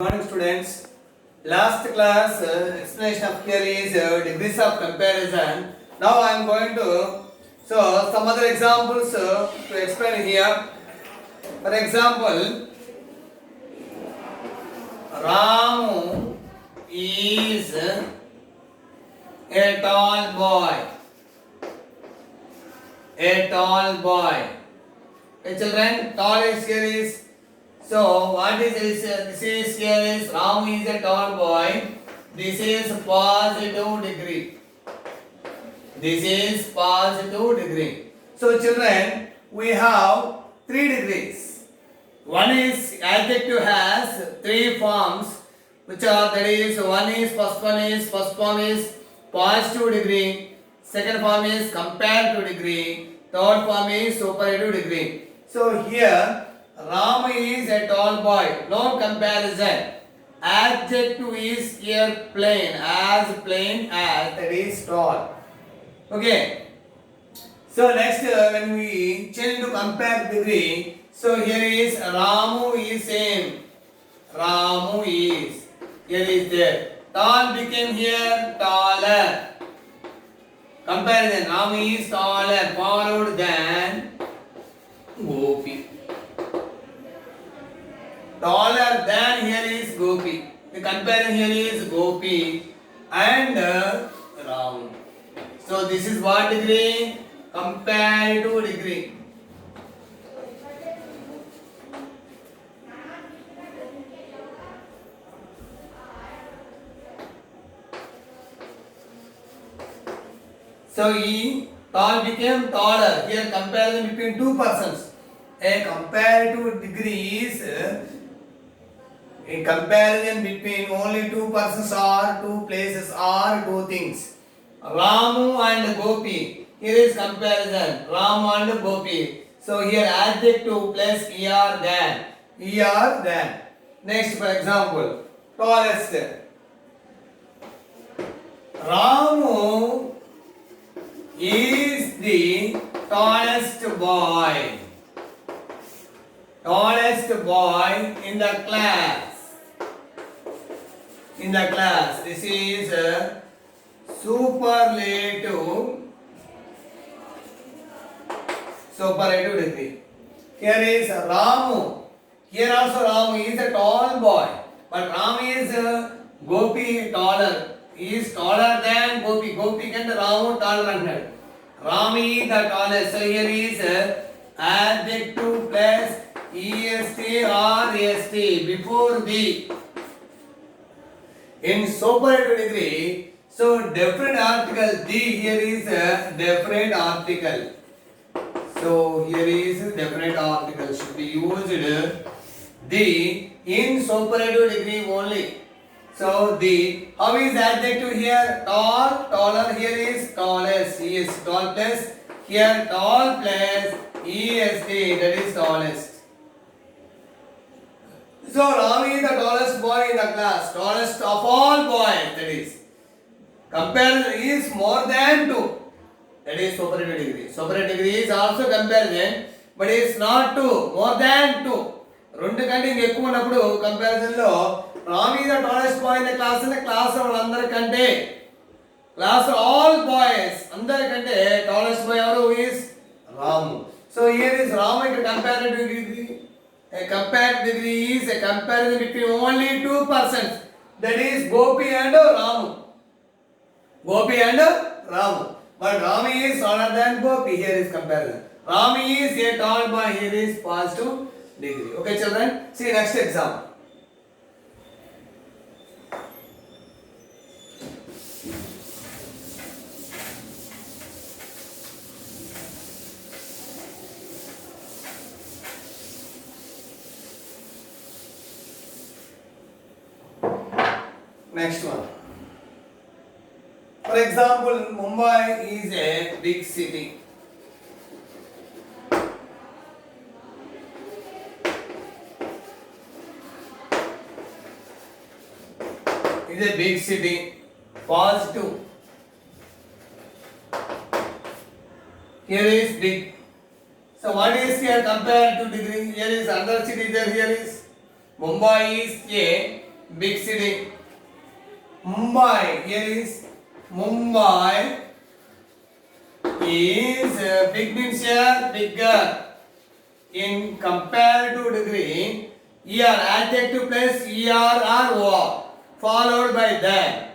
Good morning students. Last class explanation of here is degrees of comparison. Now I am going to some other examples to explain here. For example, Ramu is a tall boy. A tall boy. Okay, children, tall is here is. So what is this? This is here is Ramu is a tall boy. This is positive degree. This is positive degree. So children, we have 3 degrees. One is adjective has 3 forms, which are that is first form is positive degree, second form is comparative degree, third form is superlative degree. So here Rama is a tall boy. No comparison. Adjective is here plain as that is tall. Okay. So next when we change to compare degree, so here is Ramu is same. Ramu is here is there. Tall became here taller. Comparison. Ramu is taller, followed than Gopi. Taller than here is Gopi. The comparison here is Gopi and Ram. So this is what degree? Comparative degree. So he tall became taller. Here comparison between two persons. A comparative degree is a comparison between only two persons or two places or two things. Ramu and Gopi. Here is comparison. Ramu and Gopi. So here adjective plus er than. Er than. Next for example. Tallest. Ramu is the tallest boy. Tallest boy in the class. In the class. This is a superlative degree. Here is Ramu. Here also Ramu is a tall boy. But Ramu is Gopi taller. He is taller than Gopi. Gopi and Ramu taller. Ramu is the tallest. So here is adjective plus est or est before the. In superlative degree, so definite article the here is a definite article. So here is a definite article should be used the in superlative degree only. So the how is adjective here? Tall, taller. Here is tallest. He is tall plus here tall plus est that is tallest. So Rami is the tallest boy in the class, tallest of all boys. That is, comparison is more than 2. That is superlative degree. Superlative degree is also comparison, but it is not 2. More than 2. రెండు కంటే ఎక్కువ ఉన్నప్పుడు comparison లో రామి the tallest boy in the class అంటే class వాళ్ళందరికంటే class all boys అందరికంటే tallest boy ఎవరు is Ramu. So here is Ramu ఇక్కడ comparative degree. A comparative degree is a comparison between only two persons. That is Gopi and Ramu. Gopi and Ramu. But Rami is taller than Gopi. Here is comparison. Rami is a tall boy. Here is positive degree. Okay, children. See next example. Next one. For example, Mumbai is a big city. It is a big city. Positive. Here is big. So what is here compared to degree? Here is another city there. Here is Mumbai is a big city. Mumbai, here is Mumbai is big means here bigger. In comparative degree, er adjective plus er or o followed by than.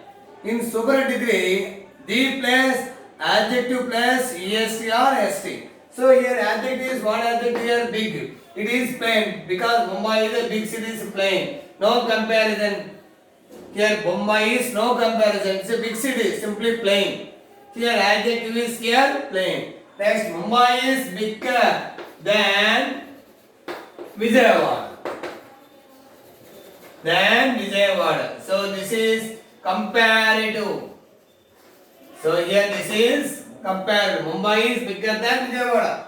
In super degree, the plus adjective plus est or st. So here adjective is what adjective here big. It is plain because Mumbai is a big city is plain. No comparison. Here Mumbai is no comparison. It's a big city, simply plain. Here adjective is here plain. Next, Mumbai is bigger than Vijayawada. Than Vijayawada. So this is comparative. So here this is comparative. Mumbai is bigger than Vijayawada.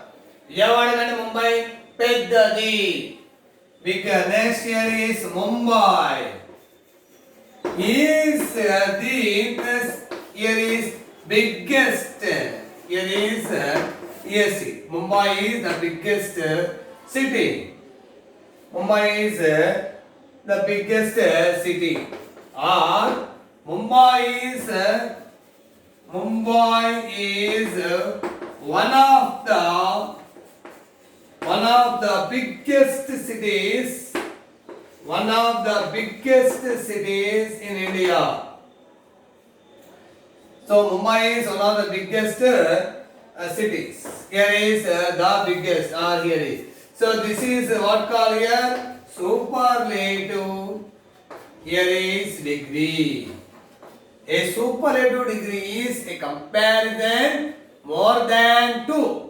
Vijayawada and Mumbai peddadi. Bigger. Next here is Mumbai. Is the plus here is biggest. Here is ESC. Mumbai is the biggest city. Mumbai is the biggest city. Or Mumbai is one of the biggest cities. One of the biggest cities in India. So Mumbai is one of the biggest cities. Here is the biggest, or here is. So this is what called here superlative. Here is degree. A superlative degree is a comparison more than two.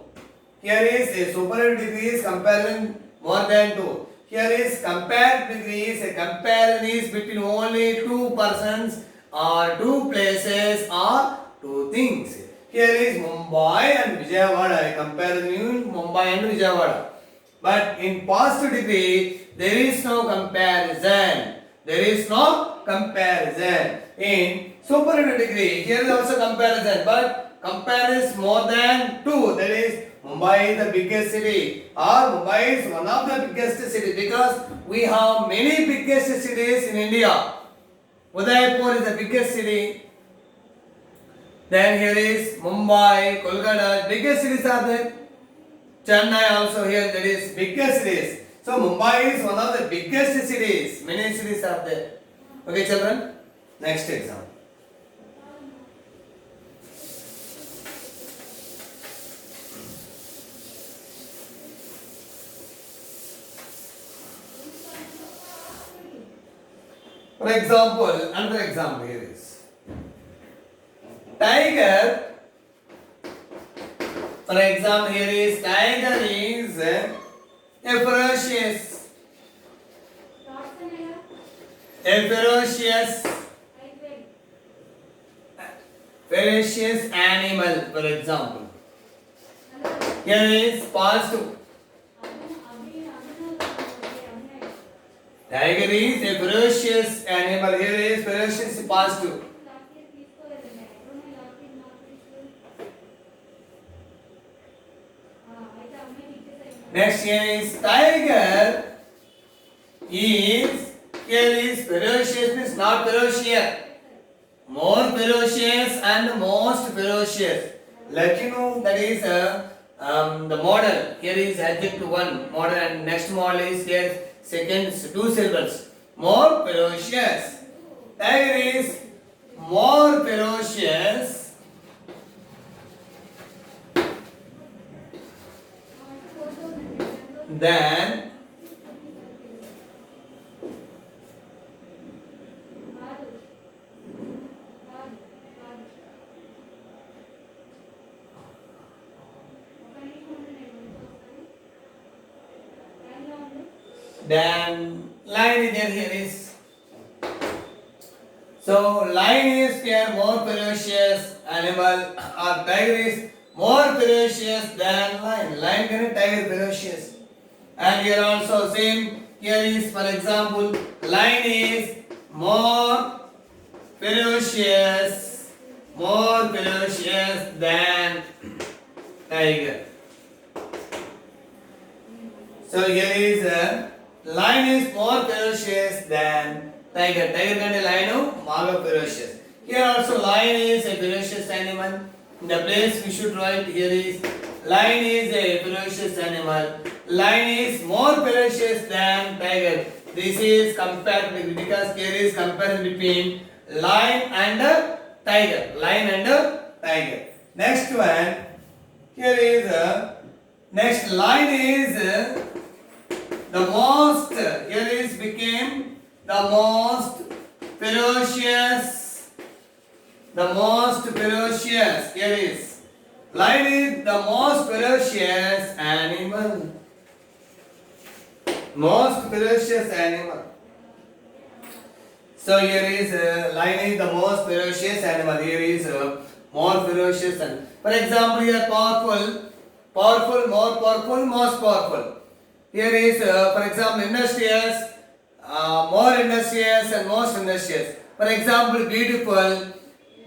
Here is a superlative degree is comparison more than two. Here is comparative degree is a comparison is between only two persons or two places or two things. Here is Mumbai and Vijayawada. A comparison between Mumbai and Vijayawada. But in positive degree, there is no comparison. There is no comparison. In superlative degree, here is also comparison, but comparison more than two. That is, Mumbai is the biggest city, or Mumbai is one of the biggest cities, because we have many biggest cities in India. Udaipur is the biggest city. Then here is Mumbai, Kolkata, biggest cities are there. Chennai also here, that is biggest cities. So Mumbai is one of the biggest cities. Many cities are there. Okay, children. Next example. For example, another example here is tiger. For example, here is tiger is a ferocious animal. For example, here is positive. Tiger is a ferocious animal. Here is ferocious positive. Next here is tiger is, here is ferocious means not ferocious. More ferocious and most ferocious. Let you know that is the model. Here is adjective one model and next model is here second two syllables. More ferocious. Tiger is more ferocious than lion is there. Here is, so lion is here more ferocious animal, or tiger is more ferocious than lion. Lion and tiger ferocious. And here also same. Here is, for example, lion is more ferocious than tiger. So here is lion is more ferocious than tiger. Tiger and lion are ferocious. Here also lion is a ferocious animal. The place we should write here is lion is a ferocious animal. Lion is more ferocious than tiger. This is compared because there is comparison between lion and tiger. Lion and tiger. Next one. Here is next lion is the most. Here is became the most ferocious. The most ferocious. Here is lion is the most ferocious animal. Most ferocious animal. So here is lion is the most ferocious animal. Here is more ferocious animal. For example, here powerful, powerful, more powerful, most powerful. Here is for example industrious, more industrious and most industrious. For example, beautiful,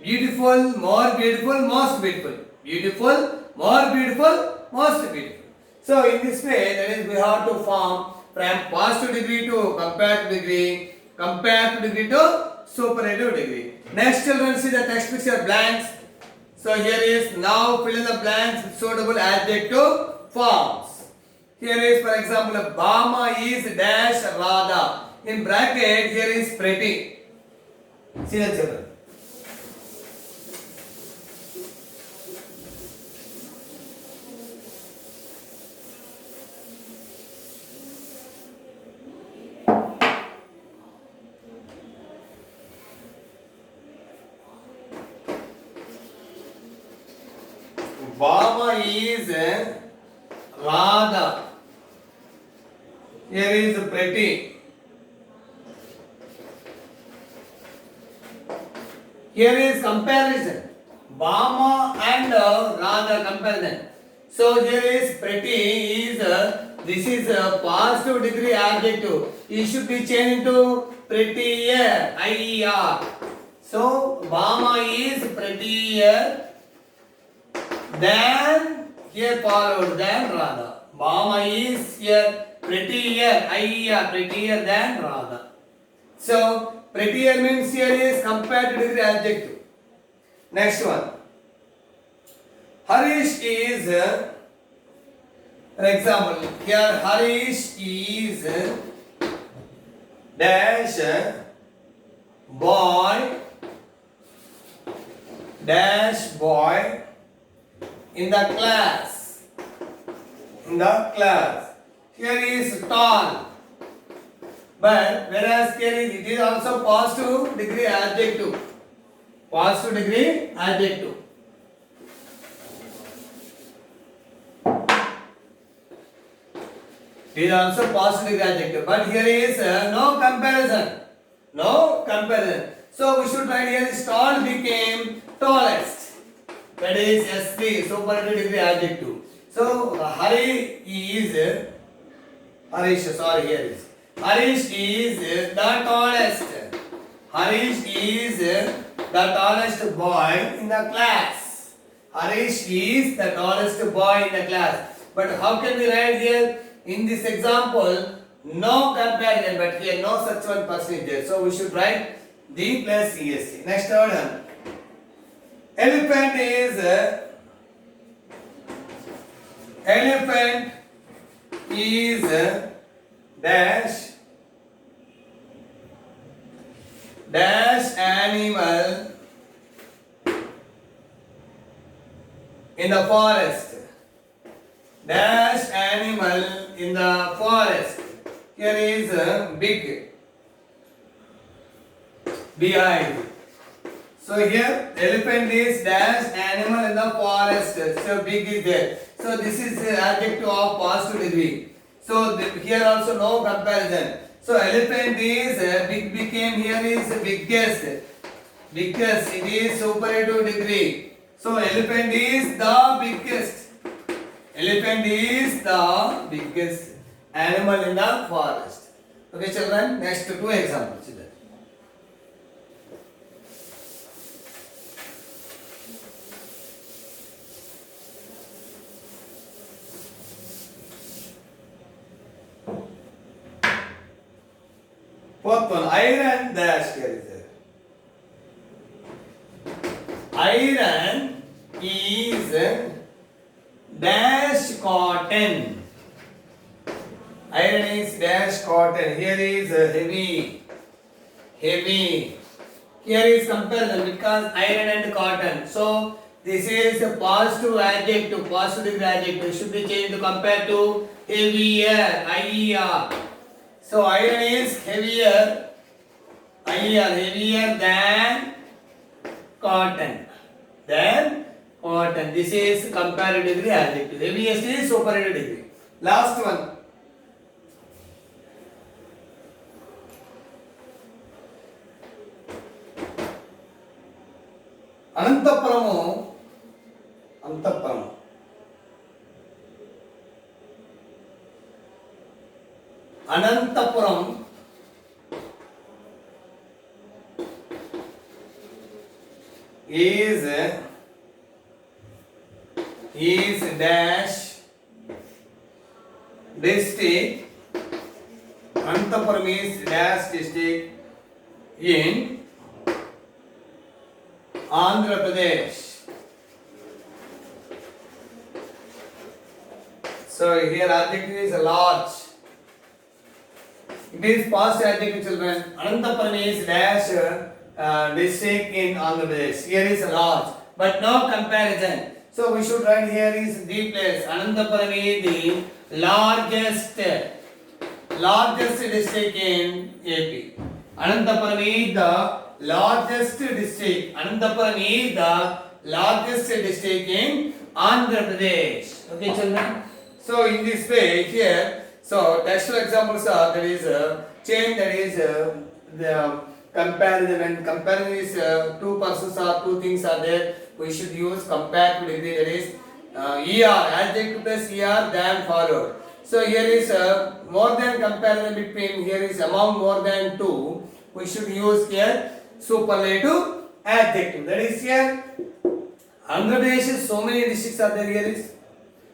beautiful, more beautiful, most beautiful. Beautiful, more beautiful, most beautiful. So in this way, that is we have to form from positive degree to comparative degree, comparative degree to superlative degree. Next, children, see the text picture blanks. So here is now fill in the blanks with suitable adjective forms. Here is for example Bama is dash Radha. In bracket here is pretty. See the children. Bama is Radha. Here is pretty. Here is comparison. Bama and Radha comparison. So here is pretty is this is a positive degree adjective. It should be changed into prettier. IER. So Bama is prettier than here followed than Radha. Bama is here prettier, IER, prettier than Radha. So prettier means here is compared to degree adjective. Next one. Harish is, for example, here Harish is dash boy in the class. In the class. Here is tall. But whereas here is it is also positive degree adjective. Positive degree adjective. It is also positive degree adjective. But here is no comparison. No comparison. So we should write here is tall became tallest. That is S3 superlative degree adjective. So Hari is Harish, sorry, here is Harish is the tallest. Harish is the tallest boy in the class. Harish is the tallest boy in the class. But how can we write here? In this example, no comparison, but here no such one person is there. So we should write D plus ESC. Next one. Elephant is dash animal in the forest. Dash animal in the forest. Here is big behind. So here elephant is dash animal in the forest. So big is there. So this is the adjective of positive degree. So here also no comparison. So elephant is big became here is biggest. Biggest, it is superlative degree. So elephant is the biggest. Elephant is the biggest animal in the forest. Okay children, next two examples. Fourth one, iron dash here is there. Iron is dash cotton. Iron is dash cotton. Here is heavy. Heavy. Here is comparison because iron and cotton. So this is a positive adjective, positive adjective should be changed to compare to heavier, IER. So iron is heavier, IER, heavier than cotton. Then cotton. This is comparative degree adjective. Heaviest is superlative degree. Last one. Anantapuramu. Anantapuramu. Ananthapuram is dash district. Ananthapuram is dash district in Andhra Pradesh. So here adjective is large. It is past adjective, children. Ananthapuram is dash district in Andhra Pradesh. Here is large, but no comparison. So we should write here is the place. Ananthapuram is the largest district in AP. Ananthapuram is the largest district. Ananthapuram is the largest district in Andhra Pradesh. Okay, children. So in this way here, so textual examples are there is a chain, that is the comparison, and comparison is two persons or two things are there. We should use comparative degree, that is ER, adjective plus ER than followed. So here is more than comparison between, here is among more than two. We should use here superlative adjective. That is here Andhra Pradesh, so many districts are there here is.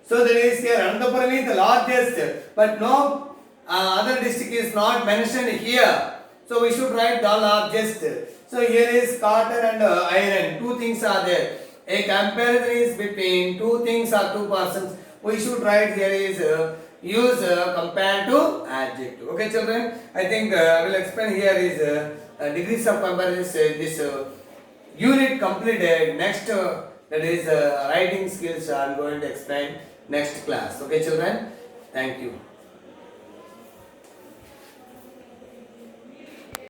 So that is here Ananthapuram is the largest, but no other district is not mentioned here. So we should write the largest. So here is cotton and iron. Two things are there. A comparison is between two things or two persons. We should write here is use comparative adjective. Okay, children. I think I will explain here is degrees of comparison. This unit completed. Next that is writing skills. I am going to explain next class. Okay, children. Thank you.